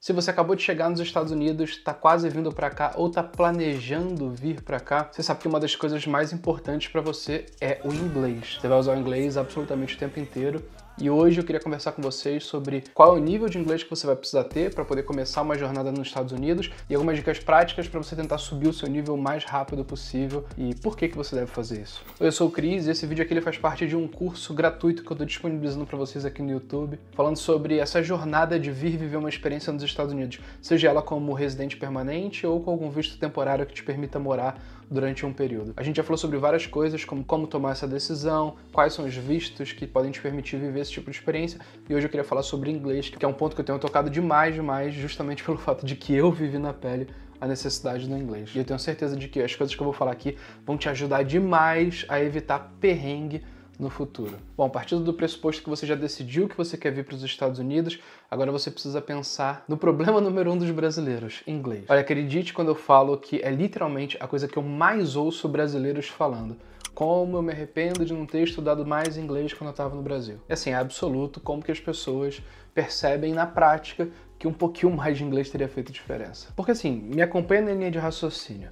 Se você acabou de chegar nos Estados Unidos, está quase vindo para cá ou está planejando vir para cá, você sabe que uma das coisas mais importantes para você é o inglês. Você vai usar o inglês absolutamente o tempo inteiro. E hoje eu queria conversar com vocês sobre qual é o nível de inglês que você vai precisar ter para poder começar uma jornada nos Estados Unidos e algumas dicas práticas para você tentar subir o seu nível o mais rápido possível e por que você deve fazer isso. Eu sou o Cris e esse vídeo aqui ele faz parte de um curso gratuito que eu estou disponibilizando para vocês aqui no YouTube, falando sobre essa jornada de vir viver uma experiência nos Estados Unidos, seja ela como residente permanente ou com algum visto temporário que te permita morar durante um período. A gente já falou sobre várias coisas, como tomar essa decisão, quais são os vistos que podem te permitir viver esse tipo de experiência, e hoje eu queria falar sobre inglês, que é um ponto que eu tenho tocado demais, justamente pelo fato de que eu vivi na pele a necessidade do inglês. E eu tenho certeza de que as coisas que eu vou falar aqui vão te ajudar demais a evitar perrengue no futuro. Bom, partindo do pressuposto que você já decidiu que você quer vir para os Estados Unidos, agora você precisa pensar no problema número 1 dos brasileiros, inglês. Olha, acredite quando eu falo que é literalmente a coisa que eu mais ouço brasileiros falando. Como eu me arrependo de não ter estudado mais inglês quando eu estava no Brasil. É assim, é absoluto como que as pessoas percebem na prática que um pouquinho mais de inglês teria feito diferença. Porque assim, me acompanha na linha de raciocínio.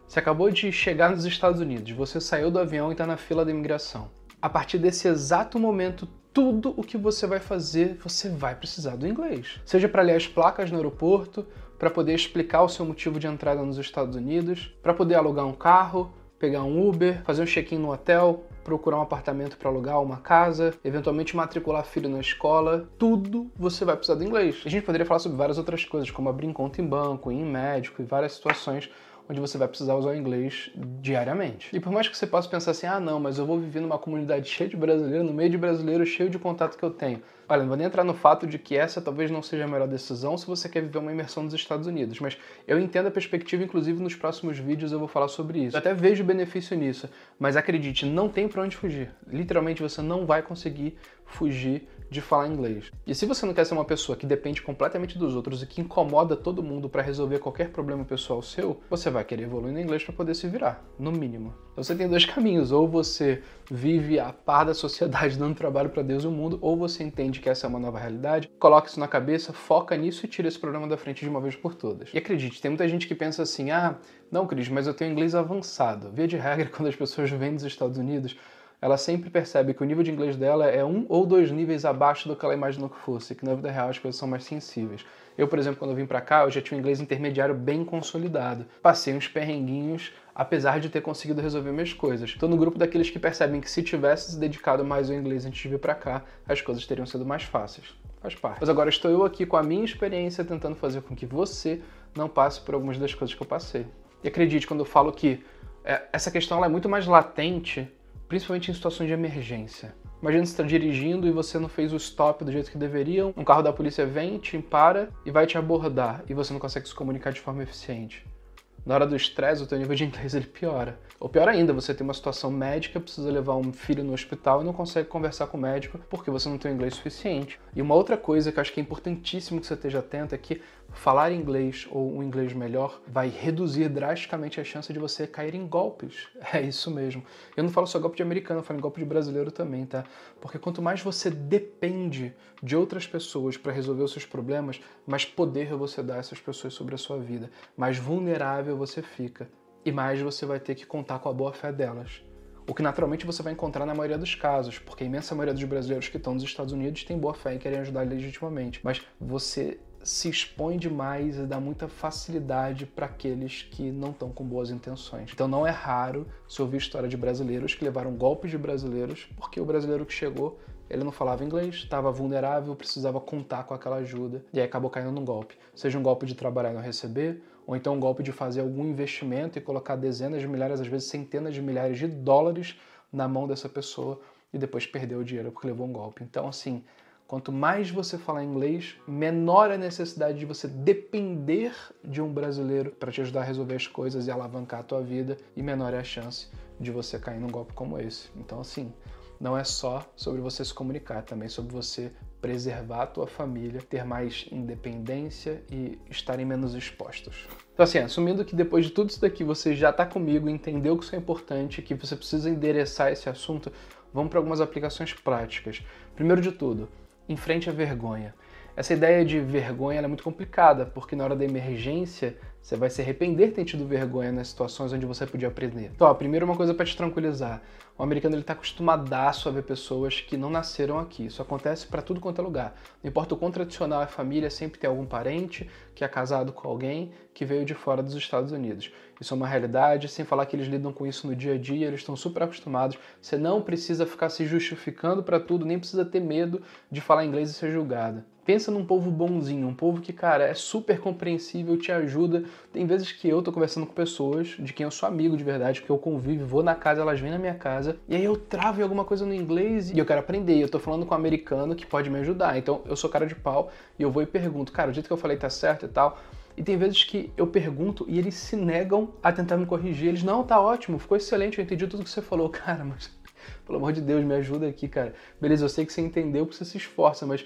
Você acabou de chegar nos Estados Unidos, você saiu do avião e está na fila da imigração. A partir desse exato momento, tudo o que você vai fazer, você vai precisar do inglês. Seja para ler as placas no aeroporto, para poder explicar o seu motivo de entrada nos Estados Unidos, para poder alugar um carro, pegar um Uber, fazer um check-in no hotel, procurar um apartamento para alugar, uma casa, eventualmente matricular filho na escola, tudo você vai precisar do inglês. A gente poderia falar sobre várias outras coisas, como abrir conta em banco, ir em médico e várias situações onde você vai precisar usar o inglês diariamente. E por mais que você possa pensar assim, ah não, mas eu vou viver numa comunidade cheia de brasileiros, no meio de brasileiros, cheio de contato que eu tenho. Olha, não vou nem entrar no fato de que essa talvez não seja a melhor decisão se você quer viver uma imersão nos Estados Unidos, mas eu entendo a perspectiva, inclusive nos próximos vídeos eu vou falar sobre isso. Eu até vejo benefício nisso, mas acredite, não tem pra onde fugir. Literalmente você não vai conseguir fugir de falar inglês. E se você não quer ser uma pessoa que depende completamente dos outros e que incomoda todo mundo para resolver qualquer problema pessoal seu, você vai querer evoluir no inglês para poder se virar, no mínimo. Então você tem dois caminhos, ou você vive a par da sociedade dando trabalho para Deus e o mundo, ou você entende que essa é uma nova realidade, coloca isso na cabeça, foca nisso e tira esse problema da frente de uma vez por todas. E acredite, tem muita gente que pensa assim, ah, não, Cris, mas eu tenho inglês avançado. Via de regra, quando as pessoas vêm dos Estados Unidos, ela sempre percebe que o nível de inglês dela é 1 ou 2 níveis abaixo do que ela imaginou que fosse, que na vida real as coisas são mais sensíveis. Eu, por exemplo, quando eu vim pra cá, eu já tinha um inglês intermediário bem consolidado. Passei uns perrenguinhos, apesar de ter conseguido resolver minhas coisas. Tô no grupo daqueles que percebem que se tivesse se dedicado mais ao inglês antes de vir pra cá, as coisas teriam sido mais fáceis. Faz parte. Mas agora estou eu aqui com a minha experiência tentando fazer com que você não passe por algumas das coisas que eu passei. E acredite, quando eu falo que essa questão ela é muito mais latente, principalmente em situações de emergência. Imagina você está dirigindo e você não fez o stop do jeito que deveriam, um carro da polícia vem, te para e vai te abordar e você não consegue se comunicar de forma eficiente. Na hora do estresse, o teu nível de inglês ele piora. Ou pior ainda, você tem uma situação médica, precisa levar um filho no hospital e não consegue conversar com o médico porque você não tem o inglês suficiente. E uma outra coisa que eu acho que é importantíssimo que você esteja atento é que falar inglês ou um inglês melhor vai reduzir drasticamente a chance de você cair em golpes. É isso mesmo. Eu não falo só golpe de americano, eu falo em golpe de brasileiro também, tá? Porque quanto mais você depende de outras pessoas para resolver os seus problemas, mais poder você dá a essas pessoas sobre a sua vida, mais vulnerável você fica e mais você vai ter que contar com a boa fé delas. O que naturalmente você vai encontrar na maioria dos casos, porque a imensa maioria dos brasileiros que estão nos Estados Unidos tem boa fé e querem ajudar legitimamente. Mas você se expõe demais e dá muita facilidade para aqueles que não estão com boas intenções. Então não é raro se ouvir história de brasileiros que levaram golpes de brasileiros porque o brasileiro que chegou, ele não falava inglês, estava vulnerável, precisava contar com aquela ajuda e aí acabou caindo num golpe. Seja um golpe de trabalhar e não receber, ou então um golpe de fazer algum investimento e colocar dezenas de milhares, às vezes centenas de milhares de dólares na mão dessa pessoa e depois perder o dinheiro porque levou um golpe. Então, assim, quanto mais você falar inglês, menor a necessidade de você depender de um brasileiro para te ajudar a resolver as coisas e alavancar a tua vida, e menor é a chance de você cair num golpe como esse. Então, assim, não é só sobre você se comunicar, é também sobre você preservar a tua família, ter mais independência e estarem menos expostos. Então assim, assumindo que depois de tudo isso daqui você já está comigo, entendeu que isso é importante, que você precisa endereçar esse assunto, vamos para algumas aplicações práticas. Primeiro de tudo, enfrente a vergonha. Essa ideia de vergonha ela é muito complicada, porque na hora da emergência você vai se arrepender de ter tido vergonha nas situações onde você podia aprender. Então, primeiro uma coisa para te tranquilizar. O americano ele tá acostumadaço a ver pessoas que não nasceram aqui. Isso acontece para tudo quanto é lugar. Não importa o quão tradicional é a família, sempre tem algum parente que é casado com alguém que veio de fora dos Estados Unidos. Isso é uma realidade, sem falar que eles lidam com isso no dia a dia, eles estão super acostumados. Você não precisa ficar se justificando para tudo, nem precisa ter medo de falar inglês e ser julgado. Pensa num povo bonzinho, um povo que, cara, é super compreensível, te ajuda. Tem vezes que eu tô conversando com pessoas de quem eu sou amigo de verdade, que eu convivo, vou na casa, elas vêm na minha casa, e aí eu travo em alguma coisa no inglês e eu quero aprender. Eu tô falando com um americano que pode me ajudar. Então eu sou cara de pau e eu vou e pergunto, cara, o jeito que eu falei tá certo e tal. E tem vezes que eu pergunto e eles se negam a tentar me corrigir. Eles, não, tá ótimo, ficou excelente, eu entendi tudo que você falou. Cara, mas pelo amor de Deus, me ajuda aqui, cara. Beleza, eu sei que você entendeu porque você se esforça, mas,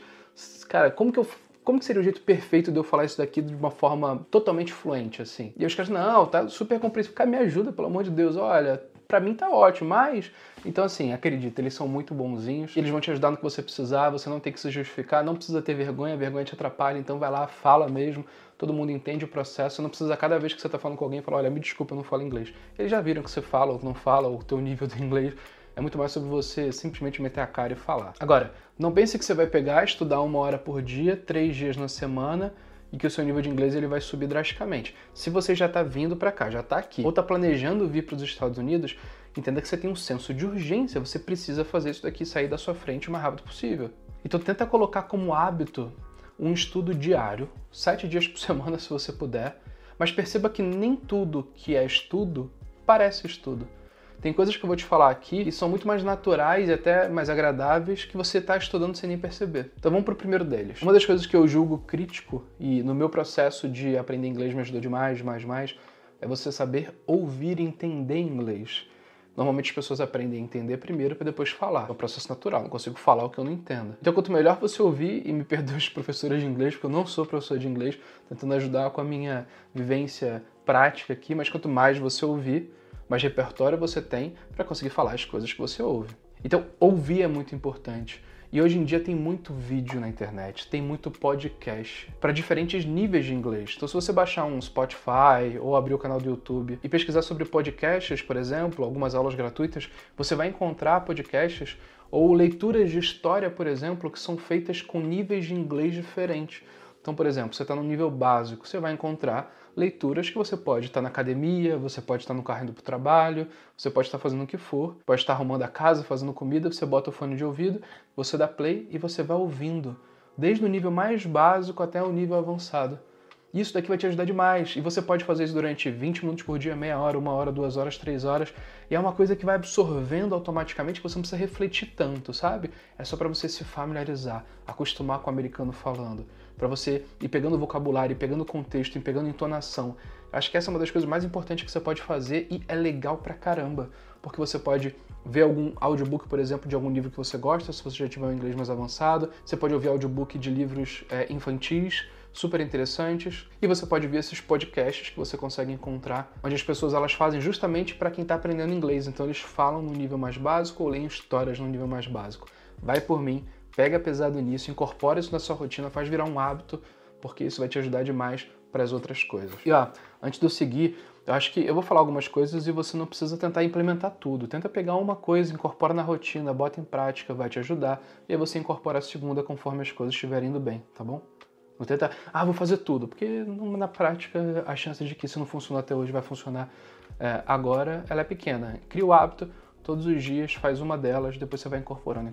cara, como que seria o jeito perfeito de eu falar isso daqui de uma forma totalmente fluente, assim? E os caras, não, tá super compreensível. Cara, me ajuda, pelo amor de Deus, olha, pra mim tá ótimo, mas... Então, assim, acredita, eles são muito bonzinhos, eles vão te ajudar no que você precisar, você não tem que se justificar, não precisa ter vergonha, a vergonha te atrapalha, então vai lá, fala mesmo, todo mundo entende o processo, não precisa cada vez que você tá falando com alguém falar, olha, me desculpa, eu não falo inglês. Eles já viram que você fala ou não fala, ou o teu nível de inglês. É muito mais sobre você simplesmente meter a cara e falar. Agora, não pense que você vai pegar, estudar 1 hora por dia, 3 dias na semana, e que o seu nível de inglês ele vai subir drasticamente. Se você já está vindo para cá, já está aqui, ou está planejando vir para os Estados Unidos, entenda que você tem um senso de urgência, você precisa fazer isso daqui sair da sua frente o mais rápido possível. Então tenta colocar como hábito um estudo diário, 7 dias por semana se você puder, mas perceba que nem tudo que é estudo parece estudo. Tem coisas que eu vou te falar aqui que são muito mais naturais e até mais agradáveis que você está estudando sem nem perceber. Então vamos para o primeiro deles. Uma das coisas que eu julgo crítico e no meu processo de aprender inglês me ajudou demais, é você saber ouvir e entender inglês. Normalmente as pessoas aprendem a entender primeiro para depois falar. É um processo natural, não consigo falar o que eu não entendo. Então quanto melhor você ouvir, e me perdoe os professores de inglês, porque eu não sou professor de inglês, tentando ajudar com a minha vivência prática aqui, mas quanto mais você ouvir, mais repertório você tem para conseguir falar as coisas que você ouve. Então, ouvir é muito importante. E hoje em dia tem muito vídeo na internet, tem muito podcast para diferentes níveis de inglês. Então, se você baixar um Spotify ou abrir o canal do YouTube e pesquisar sobre podcasts, por exemplo, algumas aulas gratuitas, você vai encontrar podcasts ou leituras de história, por exemplo, que são feitas com níveis de inglês diferentes. Então, por exemplo, você está no nível básico, você vai encontrar leituras que você pode estar na academia, você pode estar no carro indo para o trabalho, você pode estar fazendo o que for, pode estar arrumando a casa, fazendo comida, você bota o fone de ouvido, você dá play e você vai ouvindo, desde o nível mais básico até o nível avançado. Isso daqui vai te ajudar demais, e você pode fazer isso durante 20 minutos por dia, meia hora, 1 hora, 2 horas, 3 horas, e é uma coisa que vai absorvendo automaticamente, que você não precisa refletir tanto, sabe? É só para você se familiarizar, acostumar com o americano falando, para você ir pegando vocabulário, ir pegando contexto, ir pegando entonação. Acho que essa é uma das coisas mais importantes que você pode fazer e é legal pra caramba, porque você pode ver algum audiobook, por exemplo, de algum livro que você gosta, se você já tiver um inglês mais avançado, você pode ouvir audiobook de livros infantis, super interessantes, e você pode ver esses podcasts que você consegue encontrar, onde as pessoas elas fazem justamente para quem está aprendendo inglês, então eles falam no nível mais básico ou leem histórias no nível mais básico. Vai por mim, pega pesado nisso, incorpora isso na sua rotina, faz virar um hábito, porque isso vai te ajudar demais para as outras coisas. E antes de eu seguir, eu acho que eu vou falar algumas coisas e você não precisa tentar implementar tudo. Tenta pegar uma coisa, incorpora na rotina, bota em prática, vai te ajudar, e aí você incorpora a segunda conforme as coisas estiverem indo bem, tá bom? Não tenta, vou fazer tudo, porque na prática a chance de que isso não funcionou até hoje vai funcionar agora, ela é pequena. Cria o hábito, todos os dias, faz uma delas, depois você vai incorporando.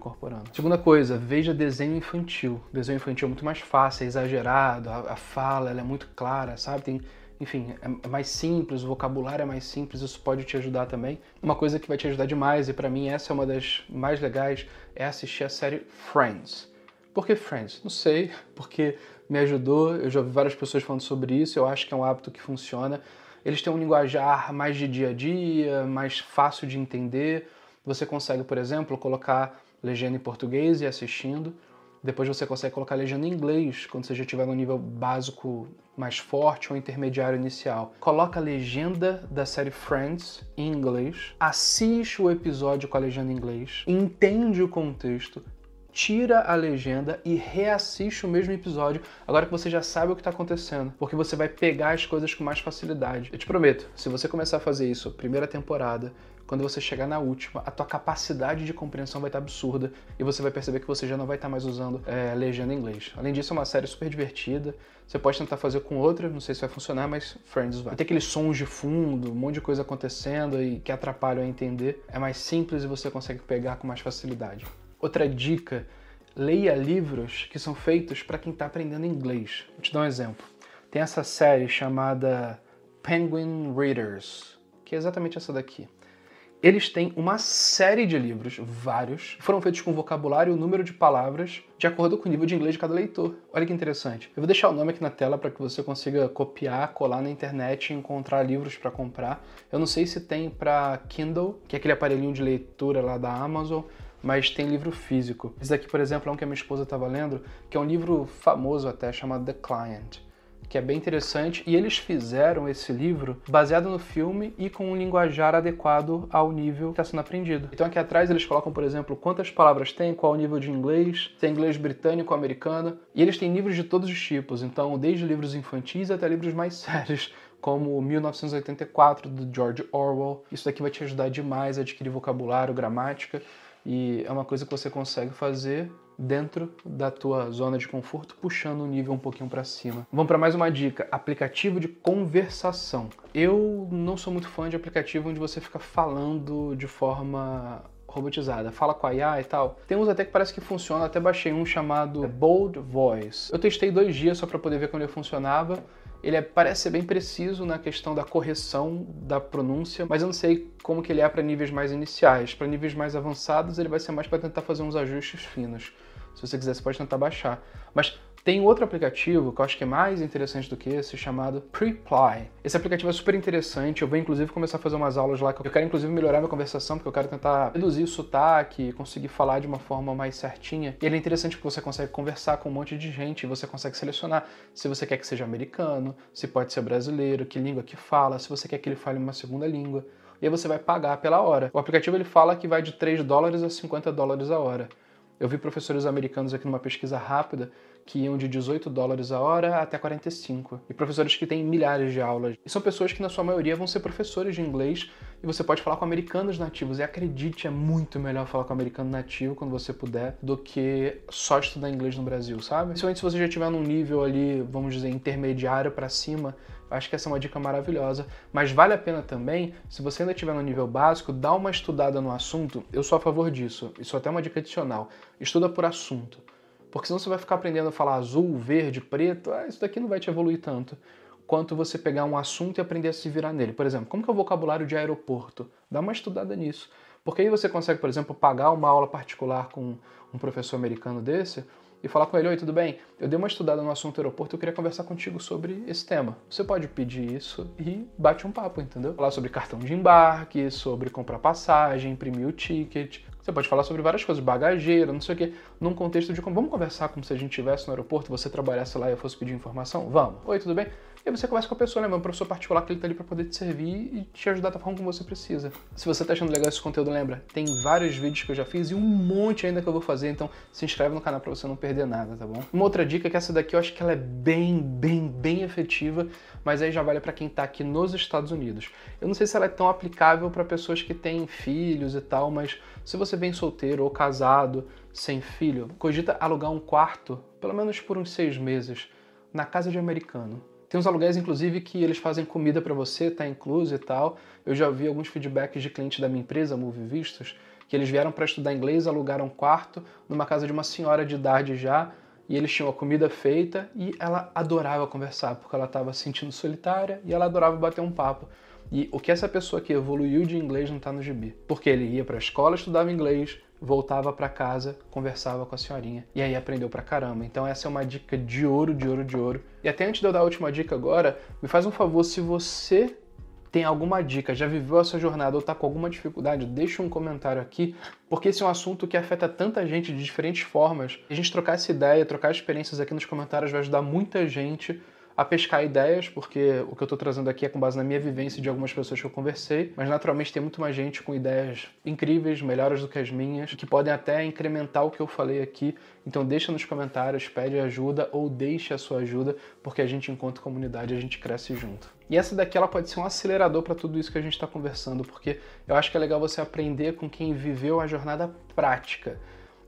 Segunda coisa, veja desenho infantil. Desenho infantil é muito mais fácil, é exagerado, a fala ela é muito clara, sabe? Enfim, é mais simples, o vocabulário é mais simples, isso pode te ajudar também. Uma coisa que vai te ajudar demais, e pra mim essa é uma das mais legais, é assistir a série Friends. Por que Friends? Não sei, porque me ajudou, eu já ouvi várias pessoas falando sobre isso, eu acho que é um hábito que funciona. Eles têm um linguajar mais de dia a dia, mais fácil de entender. Você consegue, por exemplo, colocar legenda em português e assistindo. Depois você consegue colocar legenda em inglês, quando você já estiver no nível básico mais forte ou intermediário inicial. Coloca a legenda da série Friends em inglês, assiste o episódio com a legenda em inglês, entende o contexto, tira a legenda e reassiste o mesmo episódio, agora que você já sabe o que está acontecendo, porque você vai pegar as coisas com mais facilidade. Eu te prometo, se você começar a fazer isso, primeira temporada, quando você chegar na última, a tua capacidade de compreensão vai estar absurda e você vai perceber que você já não vai estar mais usando legenda em inglês. Além disso, é uma série super divertida. Você pode tentar fazer com outra, não sei se vai funcionar, mas Friends vai. Tem aqueles sons de fundo, um monte de coisa acontecendo e que atrapalham a entender. É mais simples e você consegue pegar com mais facilidade. Outra dica, leia livros que são feitos para quem está aprendendo inglês. Vou te dar um exemplo. Tem essa série chamada Penguin Readers, que é exatamente essa daqui. Eles têm uma série de livros, vários, que foram feitos com vocabulário e o número de palavras de acordo com o nível de inglês de cada leitor. Olha que interessante. Eu vou deixar o nome aqui na tela para que você consiga copiar, colar na internet e encontrar livros para comprar. Eu não sei se tem para Kindle, que é aquele aparelhinho de leitura lá da Amazon, mas tem livro físico. Esse daqui, por exemplo, é um que a minha esposa estava lendo, que é um livro famoso até, chamado The Client, que é bem interessante, e eles fizeram esse livro baseado no filme e com um linguajar adequado ao nível que está sendo aprendido. Então aqui atrás eles colocam, por exemplo, quantas palavras tem, qual o nível de inglês, se é inglês britânico, americano, e eles têm livros de todos os tipos, então desde livros infantis até livros mais sérios, como 1984, do George Orwell. Isso daqui vai te ajudar demais a adquirir vocabulário, gramática, e é uma coisa que você consegue fazer dentro da tua zona de conforto, puxando o nível um pouquinho para cima. Vamos para mais uma dica, aplicativo de conversação. Eu não sou muito fã de aplicativo onde você fica falando de forma robotizada, fala com a IA e tal. Tem uns até que parece que funciona, até baixei um chamado Bold Voice. Eu testei 2 dias só para poder ver como ele funcionava. Ele parece ser bem preciso na questão da correção da pronúncia, mas eu não sei como que ele é para níveis mais iniciais. Para níveis mais avançados, ele vai ser mais para tentar fazer uns ajustes finos. Se você quiser, você pode tentar baixar. Mas tem outro aplicativo que eu acho que é mais interessante do que esse, chamado Preply. Esse aplicativo é super interessante, eu vou inclusive começar a fazer umas aulas lá, eu quero inclusive melhorar minha conversação, porque eu quero tentar reduzir o sotaque, conseguir falar de uma forma mais certinha. E ele é interessante porque você consegue conversar com um monte de gente e você consegue selecionar se você quer que seja americano, se pode ser brasileiro, que língua que fala, se você quer que ele fale uma segunda língua. E aí você vai pagar pela hora. O aplicativo ele fala que vai de $3 a $50 a hora. Eu vi professores americanos aqui numa pesquisa rápida que iam de $18 a hora até 45. E professores que têm milhares de aulas. E são pessoas que, na sua maioria, vão ser professores de inglês e você pode falar com americanos nativos. E acredite, é muito melhor falar com americano nativo quando você puder do que só estudar inglês no Brasil, sabe? Principalmente se você já estiver num nível ali, vamos dizer, intermediário para cima, acho que essa é uma dica maravilhosa. Mas vale a pena também, se você ainda estiver no nível básico, dá uma estudada no assunto. Eu sou a favor disso. Isso é até uma dica adicional. Estuda por assunto. Porque senão você vai ficar aprendendo a falar azul, verde, preto. Isso daqui não vai te evoluir tanto quanto você pegar um assunto e aprender a se virar nele. Por exemplo, como que é o vocabulário de aeroporto? Dá uma estudada nisso. Porque aí você consegue, por exemplo, pagar uma aula particular com um professor americano desse e falar com ele: oi, tudo bem? Eu dei uma estudada no assunto aeroporto e eu queria conversar contigo sobre esse tema. Você pode pedir isso e bate um papo, entendeu? Falar sobre cartão de embarque, sobre comprar passagem, imprimir o ticket. Você pode falar sobre várias coisas, bagageira, não sei o quê, num contexto de como vamos conversar como se a gente estivesse no aeroporto, você trabalhasse lá e eu fosse pedir informação? Vamos. Oi, tudo bem? E aí você conversa com a pessoa, né? Um professor particular que ele tá ali para poder te servir e te ajudar da forma como você precisa. Se você tá achando legal esse conteúdo, lembra, tem vários vídeos que eu já fiz e um monte ainda que eu vou fazer, então se inscreve no canal para você não perder nada, tá bom? Uma outra dica é que essa daqui eu acho que ela é bem efetiva, mas aí já vale para quem tá aqui nos Estados Unidos. Eu não sei se ela é tão aplicável para pessoas que têm filhos e tal, mas se você vem solteiro ou casado, sem filho, cogita alugar um quarto, pelo menos por uns 6 meses, na casa de americano. Tem uns aluguéis, inclusive, que eles fazem comida para você, tá incluso e tal. Eu já vi alguns feedbacks de clientes da minha empresa, Move Vistos, que eles vieram para estudar inglês, alugaram um quarto numa casa de uma senhora de idade já, e eles tinham a comida feita e ela adorava conversar, porque ela estava se sentindo solitária e ela adorava bater um papo. E o que essa pessoa que evoluiu de inglês não está no gibi. Porque ele ia para a escola, estudava inglês, voltava para casa, conversava com a senhorinha. E aí aprendeu pra caramba. Então essa é uma dica de ouro, de ouro, de ouro. E até antes de eu dar a última dica agora, me faz um favor, se você tem alguma dica, já viveu essa jornada ou está com alguma dificuldade, deixa um comentário aqui, porque esse é um assunto que afeta tanta gente de diferentes formas. A gente trocar essa ideia, trocar experiências aqui nos comentários vai ajudar muita gente a pescar ideias, porque o que eu estou trazendo aqui é com base na minha vivência de algumas pessoas que eu conversei, mas naturalmente tem muito mais gente com ideias incríveis, melhores do que as minhas, que podem até incrementar o que eu falei aqui. Então deixa nos comentários, pede ajuda ou deixe a sua ajuda, porque a gente, enquanto comunidade, a gente cresce junto. E essa daqui ela pode ser um acelerador para tudo isso que a gente está conversando, porque eu acho que é legal você aprender com quem viveu a jornada prática.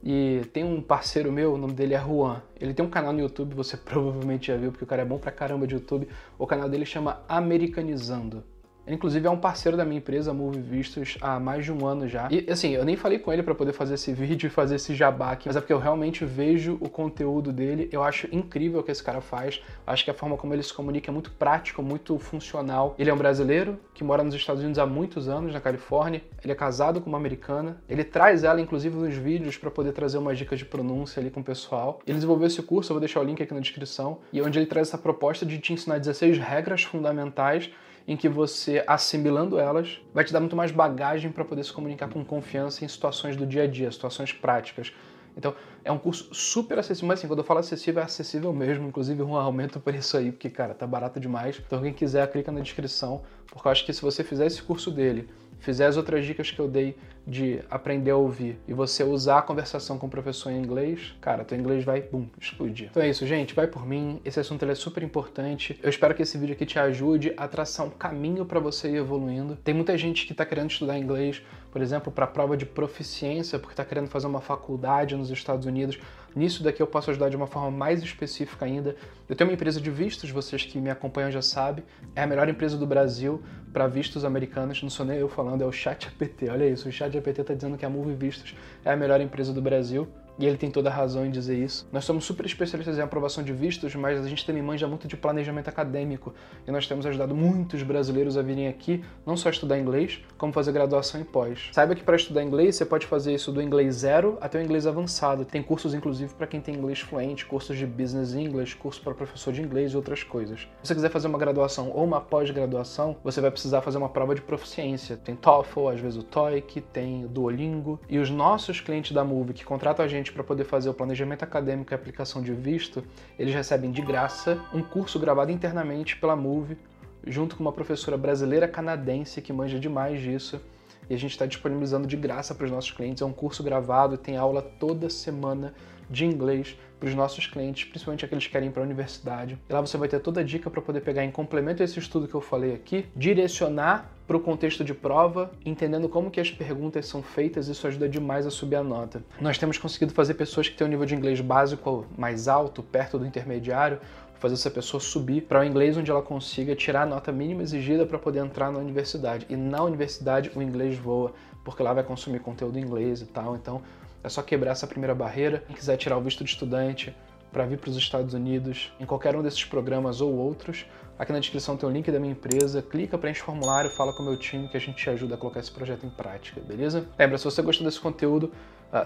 E tem um parceiro meu, o nome dele é Juan. Ele tem um canal no YouTube, você provavelmente já viu, porque o cara é bom pra caramba de YouTube. O canal dele chama Americanizando. Ele, inclusive, é um parceiro da minha empresa, Move Vistos, há mais de um ano já. E, assim, eu nem falei com ele para poder fazer esse vídeo e fazer esse jabá aqui, mas é porque eu realmente vejo o conteúdo dele. Eu acho incrível o que esse cara faz. Acho que a forma como ele se comunica é muito prático, muito funcional. Ele é um brasileiro que mora nos Estados Unidos há muitos anos, na Califórnia. Ele é casado com uma americana. Ele traz ela, inclusive, nos vídeos para poder trazer umas dicas de pronúncia ali com o pessoal. Ele desenvolveu esse curso, eu vou deixar o link aqui na descrição, e onde ele traz essa proposta de te ensinar 16 regras fundamentais em que você, assimilando elas, vai te dar muito mais bagagem para poder se comunicar com confiança em situações do dia a dia, situações práticas. Então, é um curso super acessível, mas assim, quando eu falo acessível, é acessível mesmo, inclusive um aumento por isso aí, porque, cara, tá barato demais. Então, quem quiser, clica na descrição, porque eu acho que se você fizer esse curso dele, fizer as outras dicas que eu dei de aprender a ouvir e você usar a conversação com o professor em inglês, cara, teu inglês vai, bum, explodir. Então é isso, gente, vai por mim, esse assunto ele é super importante. Eu espero que esse vídeo aqui te ajude a traçar um caminho para você ir evoluindo. Tem muita gente que tá querendo estudar inglês, por exemplo, para prova de proficiência, porque tá querendo fazer uma faculdade nos Estados Unidos. Nisso daqui eu posso ajudar de uma forma mais específica ainda. Eu tenho uma empresa de vistos, vocês que me acompanham já sabem, é a melhor empresa do Brasil para vistos americanos, não sou nem eu falando, é o ChatGPT. Olha isso, o ChatGPT está dizendo que a Move Vistos é a melhor empresa do Brasil. E ele tem toda a razão em dizer isso. Nós somos super especialistas em aprovação de vistos, mas a gente também manja muito de planejamento acadêmico. E nós temos ajudado muitos brasileiros a virem aqui, não só estudar inglês, como fazer graduação em pós. Saiba que para estudar inglês, você pode fazer isso do inglês 0 até o inglês avançado. Tem cursos, inclusive, para quem tem inglês fluente, cursos de business English, curso para professor de inglês e outras coisas. Se você quiser fazer uma graduação ou uma pós-graduação, você vai precisar fazer uma prova de proficiência. Tem TOEFL, às vezes o TOEIC, tem o Duolingo. E os nossos clientes da Move que contratam a gente para poder fazer o planejamento acadêmico e aplicação de visto, eles recebem de graça um curso gravado internamente pela Move, junto com uma professora brasileira canadense que manja demais disso, e a gente está disponibilizando de graça para os nossos clientes. É um curso gravado e tem aula toda semana de inglês para os nossos clientes, principalmente aqueles que querem ir para a universidade. E lá você vai ter toda a dica para poder pegar em complemento a esse estudo que eu falei aqui, direcionar para o contexto de prova, entendendo como que as perguntas são feitas. Isso ajuda demais a subir a nota. Nós temos conseguido fazer pessoas que têm um nível de inglês básico mais alto, perto do intermediário, fazer essa pessoa subir para o inglês onde ela consiga tirar a nota mínima exigida para poder entrar na universidade. E na universidade o inglês voa, porque lá vai consumir conteúdo em inglês e tal. Então é só quebrar essa primeira barreira. Quem quiser tirar o visto de estudante para vir para os Estados Unidos, em qualquer um desses programas ou outros, aqui na descrição tem o link da minha empresa, clica, preenche o formulário, fala com o meu time que a gente te ajuda a colocar esse projeto em prática, beleza? Lembra, se você gostou desse conteúdo,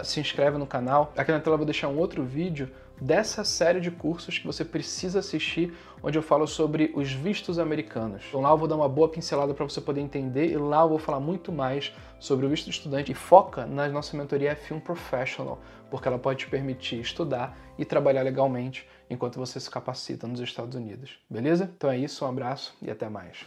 se inscreve no canal. Aqui na tela eu vou deixar um outro vídeo dessa série de cursos que você precisa assistir, onde eu falo sobre os vistos americanos. Então lá eu vou dar uma boa pincelada para você poder entender, e lá eu vou falar muito mais sobre o visto de estudante, e foca na nossa mentoria F1 Professional, porque ela pode te permitir estudar e trabalhar legalmente enquanto você se capacita nos Estados Unidos, beleza? Então é isso, um abraço e até mais.